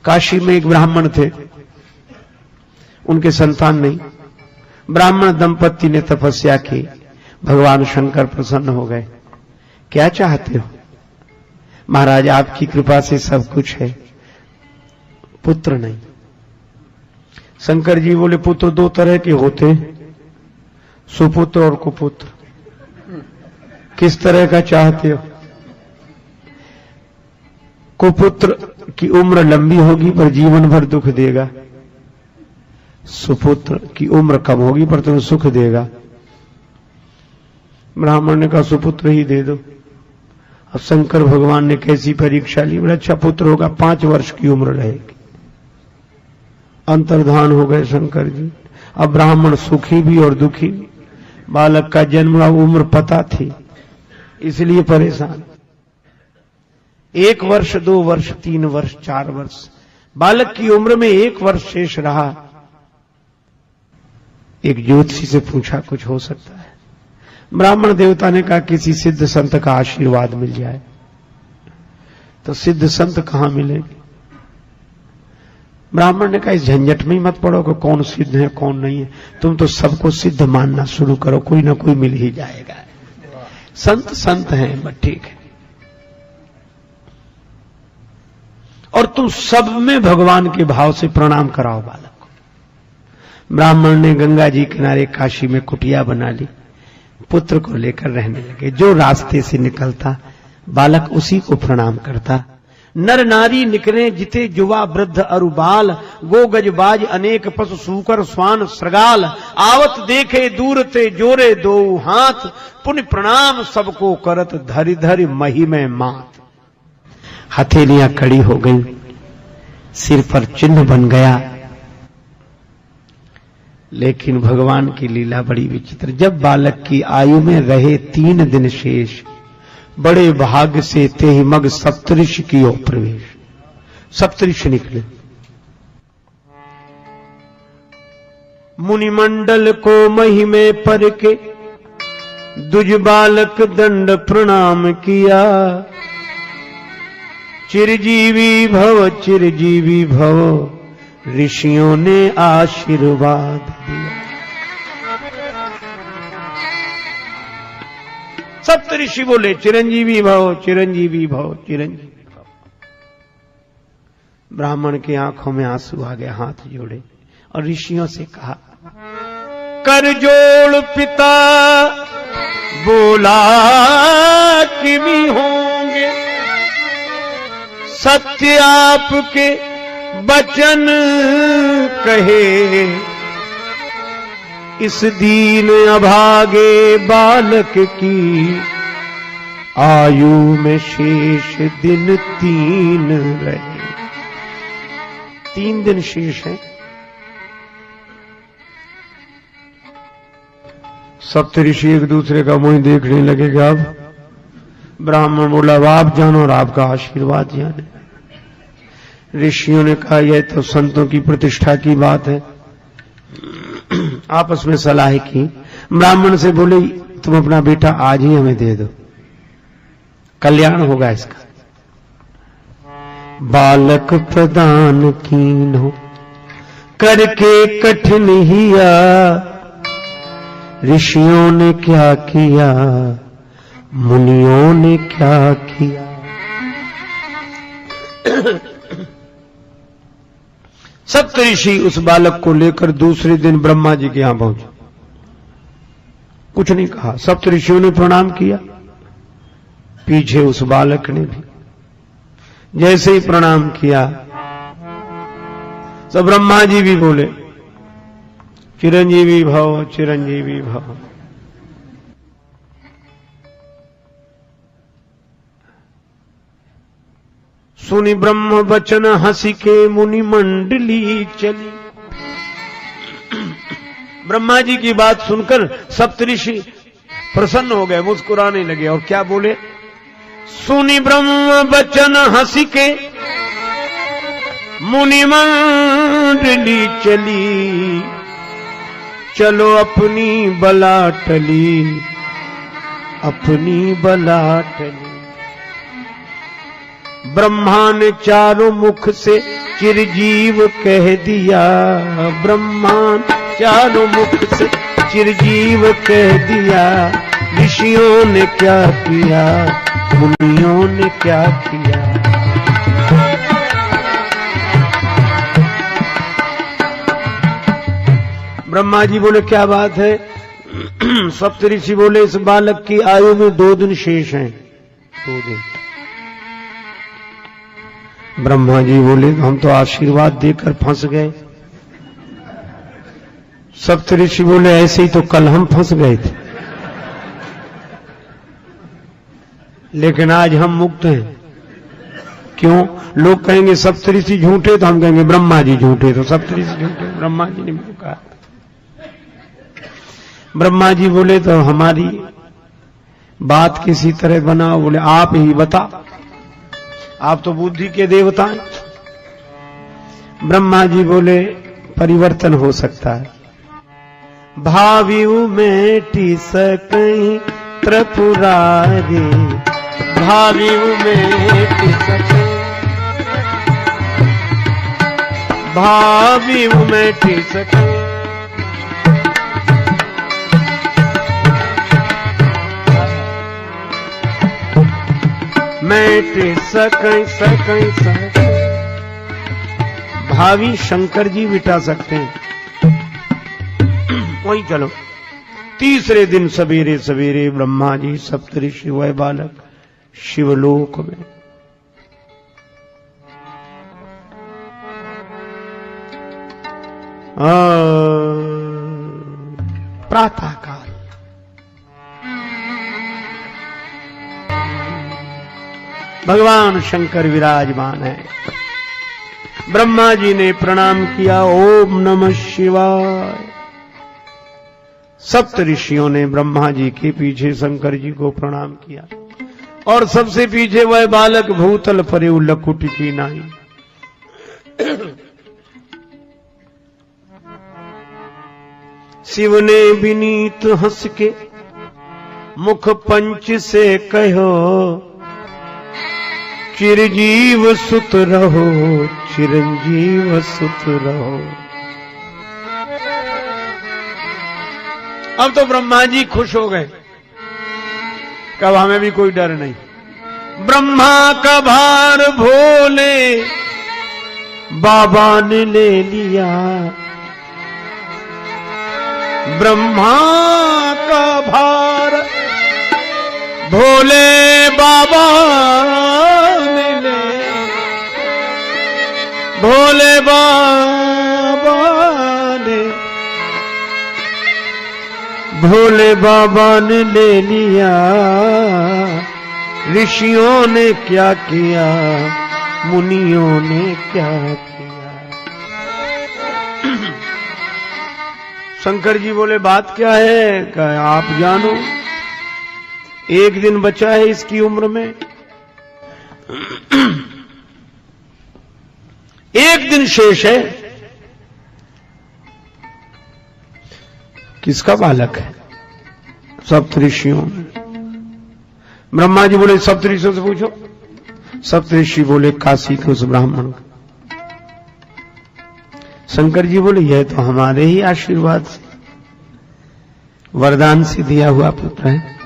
काशी में एक ब्राह्मण थे, उनके संतान नहीं। ब्राह्मण दंपत्ति ने तपस्या की, भगवान शंकर प्रसन्न हो गए। क्या चाहते हो? महाराज आपकी कृपा से सब कुछ है, पुत्र नहीं। शंकर जी बोले पुत्र दो तरह के होते, सुपुत्र और कुपुत्र। किस तरह का चाहते हो? कुपुत्र की उम्र लंबी होगी पर जीवन भर दुख देगा, सुपुत्र की उम्र कम होगी पर तुम्हें सुख देगा। ब्राह्मण ने कहा सुपुत्र ही दे दो। अब शंकर भगवान ने कैसी परीक्षा ली, बोला अच्छा पुत्र होगा, 5 वर्ष की उम्र रहेगी। अंतर्धान हो गए शंकर जी। अब ब्राह्मण सुखी भी और दुखी भी। बालक का जन्म उम्र पता थी, इसलिए परेशान। 1 वर्ष, 2 वर्ष, 3 वर्ष, 4 वर्ष, बालक की उम्र में 1 वर्ष शेष रहा। एक ज्योतिषी से पूछा कुछ हो सकता है? ब्राह्मण देवता ने कहा किसी सिद्ध संत का आशीर्वाद मिल जाए। तो सिद्ध संत कहां मिलेंगे? ब्राह्मण ने कहा इस झंझट में ही मत पड़ो कि कौन सिद्ध है कौन नहीं है, तुम तो सबको सिद्ध मानना शुरू करो, कोई ना कोई मिल ही जाएगा। संत संत हैं, बस ठीक है। और तुम सब में भगवान के भाव से प्रणाम कराओ बालक को। ब्राह्मण ने गंगा जी किनारे काशी में कुटिया बना ली, पुत्र को लेकर रहने लगे। जो रास्ते से निकलता बालक उसी को प्रणाम करता। नर नारी निकले जिते युवा वृद्ध अरुबाल, गो गजबाज अनेक पशु सूकर स्वान श्रगाल, आवत देखे दूर ते जोरे दो हाथ, पुण्य प्रणाम सबको करत धरि धरि मही में मात। हथेलियां कड़ी हो गई, सिर पर चिन्ह बन गया। लेकिन भगवान की लीला बड़ी विचित्र। जब बालक की आयु में रहे 3 दिन शेष, बड़े भाग्य से तेहि मग सप्तऋषि की ओर प्रवेश। सप्तऋषि निकले, मुनिमंडल को महिमे पर के दुज बालक दंड प्रणाम किया। चिरजीवी भव चिरजीवी भव, ऋषियों ने आशीर्वाद दिया। सप्तऋषि बोले चिरंजीवी भव चिरंजीवी भव चिरंजीवी भव। ब्राह्मण की आंखों में आंसू आ गए, हाथ जोड़े और ऋषियों से कहा कर जोड़ पिता बोला किमी होंगे, सत्य आपके बचन कहे। इस दीन अभागे बालक की आयु में शेष दिन 3 रहे। 3 दिन शेष है। सप्तऋषि एक दूसरे का मुंह देखने लगे। अब ब्राह्मण बोला आप जानो और आपका आशीर्वाद जाने। ऋषियों ने कहा यह तो संतों की प्रतिष्ठा की बात है। आपस में सलाह की। ब्राह्मण से बोले तुम अपना बेटा आज ही हमें दे दो, कल्याण होगा इसका। बालक प्रदान कीन्हो करके कठिन हिया, ऋषियों ने क्या किया मुनियों ने क्या किया। सप्तऋषि उस बालक को लेकर दूसरे दिन ब्रह्मा जी के यहां पहुंचे। कुछ नहीं कहा, सप्तऋषियों ने प्रणाम किया, पीछे उस बालक ने भी जैसे ही प्रणाम किया तो ब्रह्मा जी भी बोले चिरंजीवी भव चिरंजीवी भव। सुनि ब्रह्म वचन हंसी के मुनि मंडली चली। ब्रह्मा जी की बात सुनकर सप्तऋषि प्रसन्न हो गए, मुस्कुराने लगे और क्या बोले सुनि ब्रह्म वचन हंसी के मुनि मंडली चली, चलो अपनी बला टली अपनी बला टली। ब्रह्मा ने चारों मुख से चिरजीव कह दिया, ब्रह्मा चारों मुख से चिरजीव कह दिया। ऋषियों ने क्या किया, मुनियों ने क्या किया। ब्रह्मा जी बोले क्या बात है। सप्तऋषि बोले इस बालक की आयु में 2 दिन शेष हैं, 2 दिन। ब्रह्मा जी बोले हम तो आशीर्वाद देकर फंस गए। सप्तऋषि बोले ऐसे ही तो कल हम फंस गए थे, लेकिन आज हम मुक्त हैं। क्यों? लोग कहेंगे सप्तऋषि झूठे, तो हम कहेंगे ब्रह्मा जी झूठे। तो सप्तऋषि झूठे, ब्रह्मा जी ने मुझे कहा। ब्रह्मा जी बोले तो हमारी बात किसी तरह बनाओ। बोले आप ही बता, आप तो बुद्धि के देवता हैं। ब्रह्मा जी बोले परिवर्तन हो सकता है। भावियु मेटि सकहि त्रिपुरारी, भावियु मेटि सकहि, भावियु मेटि सकहि। मेटि सकहि सकहि सकहि। भावी शंकर जी मिटा सकते हैं। वही चलो। तीसरे दिन सवेरे सवेरे ब्रह्मा जी सप्तऋषि वह बालक शिवलोक में। प्रातः काल भगवान शंकर विराजमान है। ब्रह्मा जी ने प्रणाम किया, ओम नमः शिवाय। सप्त ऋषियों ने ब्रह्मा जी के पीछे शंकर जी को प्रणाम किया, और सबसे पीछे वह बालक भूतल परे लकुट की नाई। शिव ने विनीत हंस के मुख पंच से कहो, चिरजीव सुत रहो, चिरंजीव सुत रहो। अब तो ब्रह्मा जी खुश हो गए, कब हमें भी कोई डर नहीं। ब्रह्मा का भार भोले बाबा ने ले लिया, ब्रह्मा का भार भोले बाबा ने ले, भोले बाबा ने, भोले बाबा ने ले लिया। ऋषियों ने क्या किया, मुनियों ने क्या किया। शंकर जी बोले बात क्या है? कहा आप जानो, 1 दिन बचा है इसकी उम्र में। 1 दिन शेष है। किसका बालक है? सप्तऋषियों में। ब्रह्मा जी बोले सप्तऋषियों से पूछो। सप्तऋषि बोले काशी के उस ब्राह्मण का। शंकर जी बोले यह तो हमारे ही आशीर्वाद से, वरदान से दिया हुआ पुत्र है।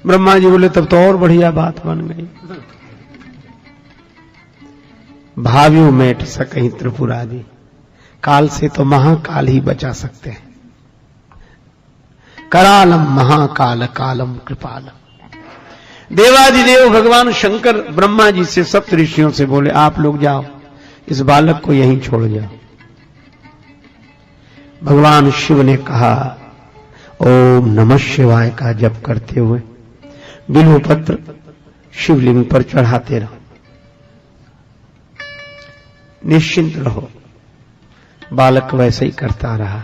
ब्रह्मा जी बोले तब तो और बढ़िया बात बन गई। भावियों मेट सकहि त्रिपुरारी, काल से तो महाकाल ही बचा सकते हैं। करालम महाकाल कालम कृपालम। देवादिदेव भगवान शंकर ब्रह्मा जी से सप्त ऋषियों से बोले आप लोग जाओ, इस बालक को यहीं छोड़ जाओ। भगवान शिव ने कहा ओम नमः शिवाय का जप करते हुए बिल्व पत्र शिवलिंग पर चढ़ाते रहो, निश्चिंत रहो। बालक वैसे ही करता रहा।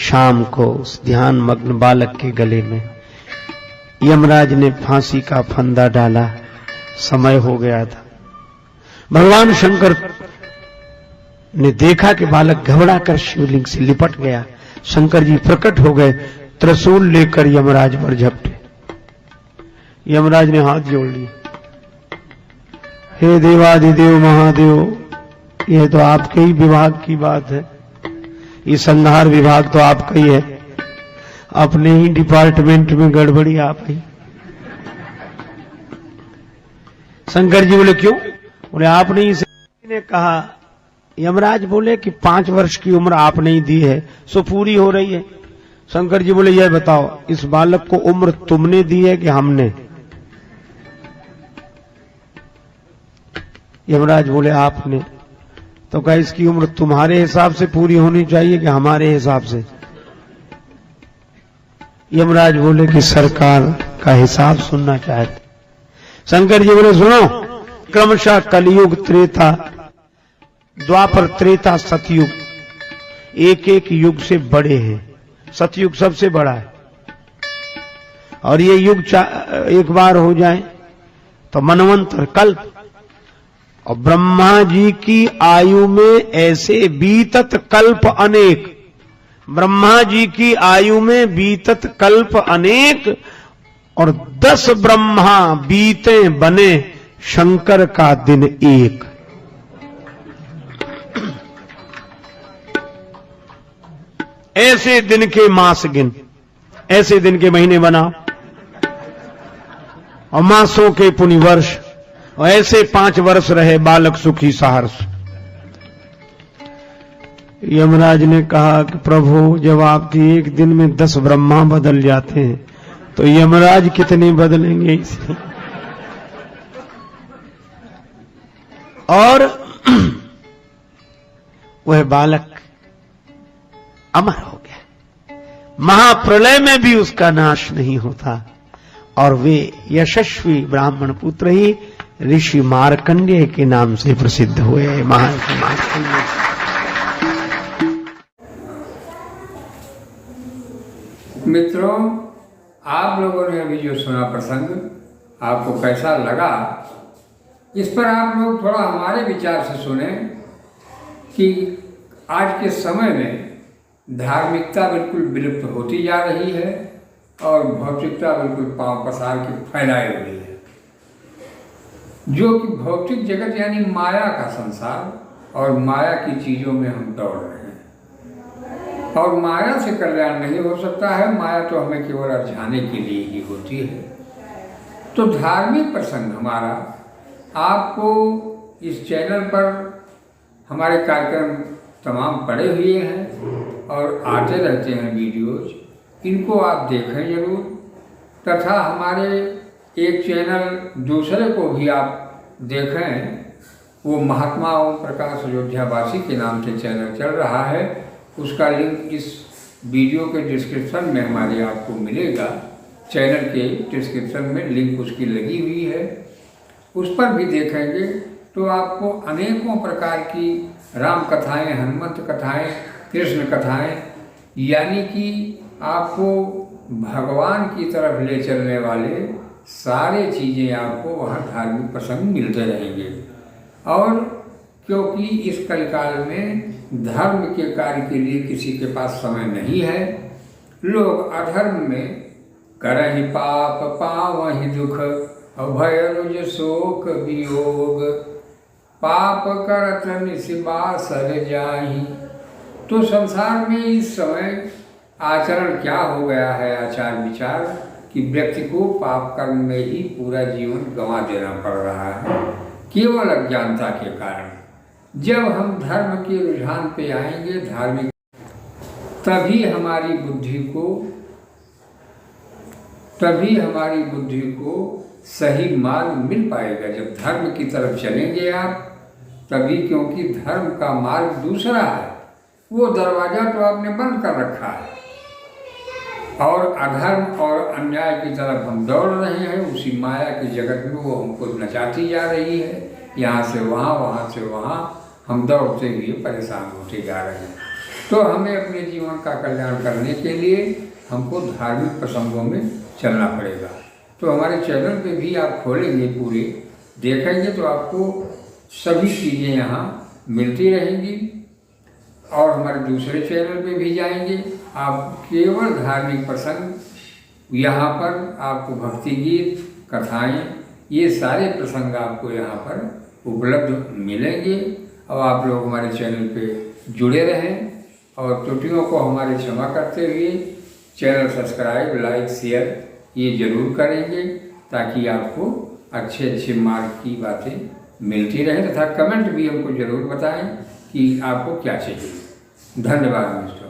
शाम को उस ध्यान मग्न बालक के गले में यमराज ने फांसी का फंदा डाला। समय हो गया था। भगवान शंकर ने देखा कि बालक घबरा कर शिवलिंग से लिपट गया। शंकर जी प्रकट हो गए, त्रिशूल लेकर यमराज पर झपटे। यमराज ने हाथ जोड़ लिए, हे देवादिदेव महादेव, यह तो आपके ही विभाग की बात है, ये संहार विभाग तो आपका ही है, अपने ही डिपार्टमेंट में गड़बड़ी आप ही। शंकर जी बोले क्यों? बोले आपने इसे ने कहा। यमराज बोले कि 5 वर्ष की उम्र आपने ही दी है, सो पूरी हो रही है। शंकर जी बोले यह बताओ, इस बालक को उम्र तुमने दी है कि हमने? यमराज बोले आपने। तो कहा इसकी उम्र तुम्हारे हिसाब से पूरी होनी चाहिए कि हमारे हिसाब से? यमराज बोले कि सरकार का हिसाब सुनना चाहते। शंकर जी बोले सुनो, क्रमशः कलयुग, त्रेता, द्वापर, त्रेता, सतयुग, एक एक युग से बड़े हैं। सतयुग सबसे बड़ा है, और ये युग एक बार हो जाए तो मनवंतर, कल्प। और ब्रह्मा जी की आयु में ऐसे बीतत कल्प अनेक, ब्रह्मा जी की आयु में बीतत कल्प अनेक, और 10 ब्रह्मा बीते बने शंकर का दिन एक। ऐसे दिन के मास गिन, ऐसे दिन के महीने बनाओ, और मासों के पुनि वर्ष, और ऐसे 5 वर्ष रहे बालक सुखी सहर्ष। यमराज ने कहा कि प्रभु, जब आपके एक दिन में 10 ब्रह्मा बदल जाते हैं तो यमराज कितने बदलेंगे इसलिए। और वह बालक अमर हो गया, महाप्रलय में भी उसका नाश नहीं होता, और वे यशस्वी ब्राह्मण पुत्र ही ऋषि मार्कंडेय के नाम से प्रसिद्ध हुए। महर्षि मार्कंडेय। मित्रों, आप लोगों ने अभी जो सुना प्रसंग, आपको कैसा लगा, इस पर आप लोग थोड़ा हमारे विचार से सुने कि आज के समय में धार्मिकता बिल्कुल विलुप्त होती जा रही है और भौतिकता बिल्कुल पांव पसार के फैलाए हुई है। जो कि भौतिक जगत यानी माया का संसार और माया की चीज़ों में हम दौड़ रहे हैं, और माया से कल्याण नहीं हो सकता है। माया तो हमें केवल अरझाने के लिए ही होती है। तो धार्मिक प्रसंग हमारा आपको इस चैनल पर हमारे कार्यक्रम तमाम पड़े हुए हैं और आते रहते हैं वीडियोज, इनको आप देखें जरूर। तथा हमारे एक चैनल दूसरे को भी आप देखें, वो महात्मा ओम प्रकाश अयोध्यावासी के नाम से चैनल चल रहा है, उसका लिंक इस वीडियो के डिस्क्रिप्शन में हमारे आपको मिलेगा। चैनल के डिस्क्रिप्शन में लिंक उसकी लगी हुई है, उस पर भी देखेंगे तो आपको अनेकों प्रकार की राम कथाएँ, हनुमंत कथाएँ, कृष्ण कथाएँ, यानी कि आपको भगवान की तरफ ले चलने वाले सारे चीज़ें आपको वहाँ धार्मिक प्रसंग मिलते रहेंगे। और क्योंकि इस कलिकाल में धर्म के कार्य के लिए किसी के पास समय नहीं है, लोग अधर्म में करहि पाप पावहि दुख, अभय रुज शोक वियोग, पाप करत निसिबासर जाहि। तो संसार में इस समय आचरण क्या हो गया है, आचार विचार, कि व्यक्ति को पाप कर्म में ही पूरा जीवन गंवा देना पड़ रहा है केवल अज्ञानता के कारण। जब हम धर्म के रुझान पे आएंगे, धार्मिक, तभी हमारी बुद्धि को सही मार्ग मिल पाएगा। जब धर्म की तरफ चलेंगे आप तभी, क्योंकि धर्म का मार्ग दूसरा है, वो दरवाजा तो आपने बंद कर रखा है, और अधर्म और अन्याय की तरफ हम दौड़ रहे हैं। उसी माया के जगत में वो हमको नचाती जा रही है, यहाँ से वहाँ, वहाँ से वहाँ हम दौड़ते हुए परेशान होते जा रहे हैं। तो हमें अपने जीवन का कल्याण करने के लिए हमको धार्मिक प्रसंगों में चलना पड़ेगा। तो हमारे चैनल पे भी आप खोलेंगे, पूरे देखेंगे तो आपको सभी चीज़ें यहाँ मिलती रहेंगी। और हमारे दूसरे चैनल पे भी जाएंगे, आप केवल धार्मिक प्रसंग, यहाँ पर आपको भक्ति गीत, कथाएँ, ये सारे प्रसंग आपको यहाँ पर उपलब्ध मिलेंगे। और आप लोग हमारे चैनल पे जुड़े रहें और त्रुटियों को हमारे क्षमा करते हुए चैनल सब्सक्राइब, लाइक, शेयर ये जरूर करेंगे, ताकि आपको अच्छे अच्छे मार्ग की बातें मिलती रहें। तथा कमेंट भी हमको जरूर बताएं कि आपको क्या चाहिए। धन्यवाद मिस्टर।